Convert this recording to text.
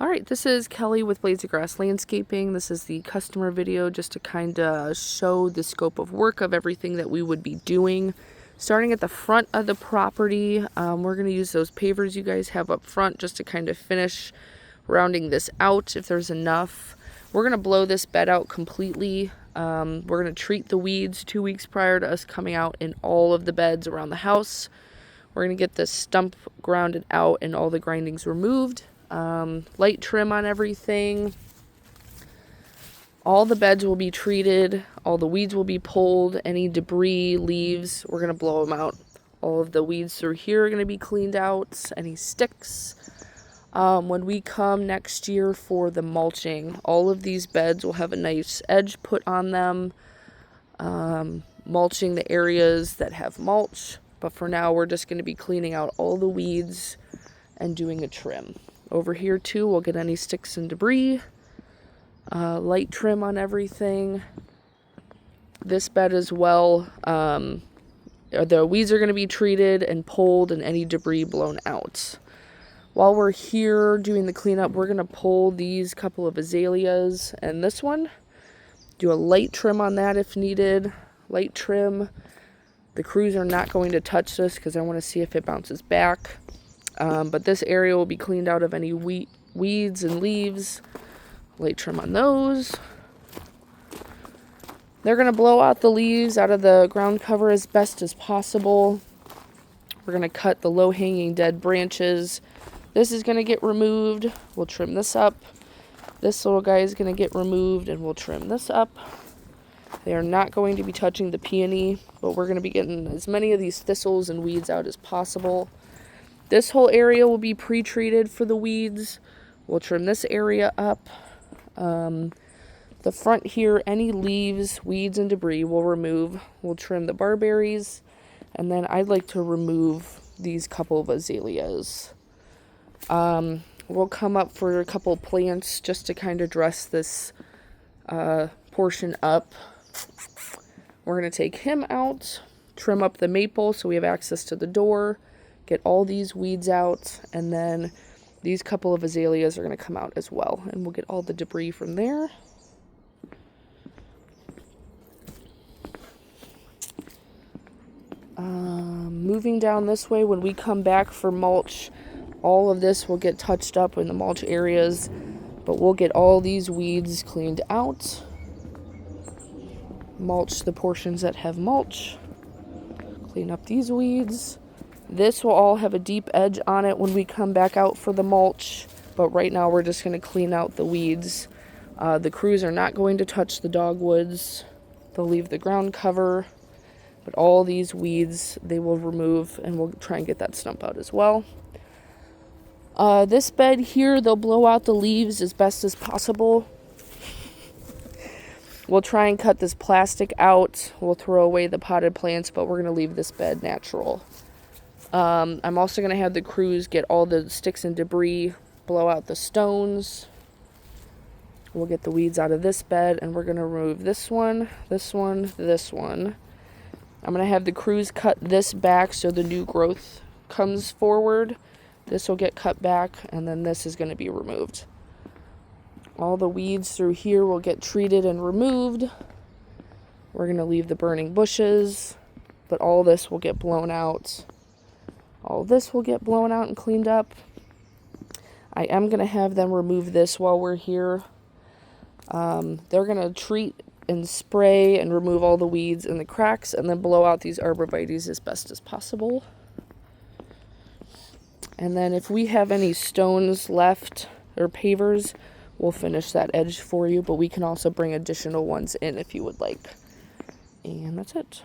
Alright, this is Kelly with Blades of Grass Landscaping. This is the customer video just to kind of show the scope of work of everything that we would be doing. Starting at the front of the property, we're going to use those pavers you guys have up front just to kind of finish rounding this out if there's enough. We're going to blow this bed out completely. We're going to treat the weeds 2 weeks prior to us coming out in all of the beds around the house. We're going to get the stump grounded out and all the grindings removed. Light trim on everything. All the beds will be treated. All the weeds will be pulled. Any debris, leaves, we're going to blow them out. All of the weeds through here are going to be cleaned out. Any sticks. When we come next year for the mulching, all of these beds will have a nice edge put on them. Mulching the areas that have mulch. But for now, we're just going to be cleaning out all the weeds and doing a trim. Over here too, we'll get any sticks and debris, light trim on everything. This bed as well, the weeds are going to be treated and pulled and any debris blown out. While we're here doing the cleanup, we're going to pull these couple of azaleas and this one. Do a light trim on that if needed. Light trim. The crews are not going to touch this because I want to see if it bounces back. But this area will be cleaned out of any weeds and leaves. Light trim on those. They're going to blow out the leaves out of the ground cover as best as possible. We're going to cut the low-hanging dead branches. This is going to get removed. We'll trim this up. This little guy is going to get removed and we'll trim this up. They are not going to be touching the peony, but we're going to be getting as many of these thistles and weeds out as possible. This whole area will be pre-treated for the weeds. We'll trim this area up. The front here, any leaves, weeds, and debris we'll remove. We'll trim the barberries. And then I'd like to remove these couple of azaleas. We'll come up for a couple plants just to kind of dress this portion up. We're going to take him out, trim up the maple so we have access to the door. Get all these weeds out, and then these couple of azaleas are going to come out as well, and we'll get all the debris from there. Moving down this way, when we come back for mulch, all of this will get touched up in the mulch areas, but we'll get all these weeds cleaned out. Mulch the portions that have mulch. Clean up these weeds. This will all have a deep edge on it when we come back out for the mulch, but right now we're just going to clean out the weeds. The crews are not going to touch the dogwoods. They'll leave the ground cover, but all these weeds they will remove, and we'll try and get that stump out as well. This bed here, they'll blow out the leaves as best as possible. We'll try and cut this plastic out. We'll throw away the potted plants, but we're going to leave this bed natural. I'm also going to have the crews get all the sticks and debris, blow out the stones. We'll get the weeds out of this bed, and we're going to remove this one, this one, this one. I'm going to have the crews cut this back so the new growth comes forward. This will get cut back, and then this is going to be removed. All the weeds through here will get treated and removed. We're going to leave the burning bushes, but all this will get blown out. All this will get blown out and cleaned up. I am going to have them remove this while we're here. They're going to treat and spray and remove all the weeds and the cracks and then blow out these arborvitaes as best as possible. And then if we have any stones left or pavers, we'll finish that edge for you, but we can also bring additional ones in if you would like. And that's it.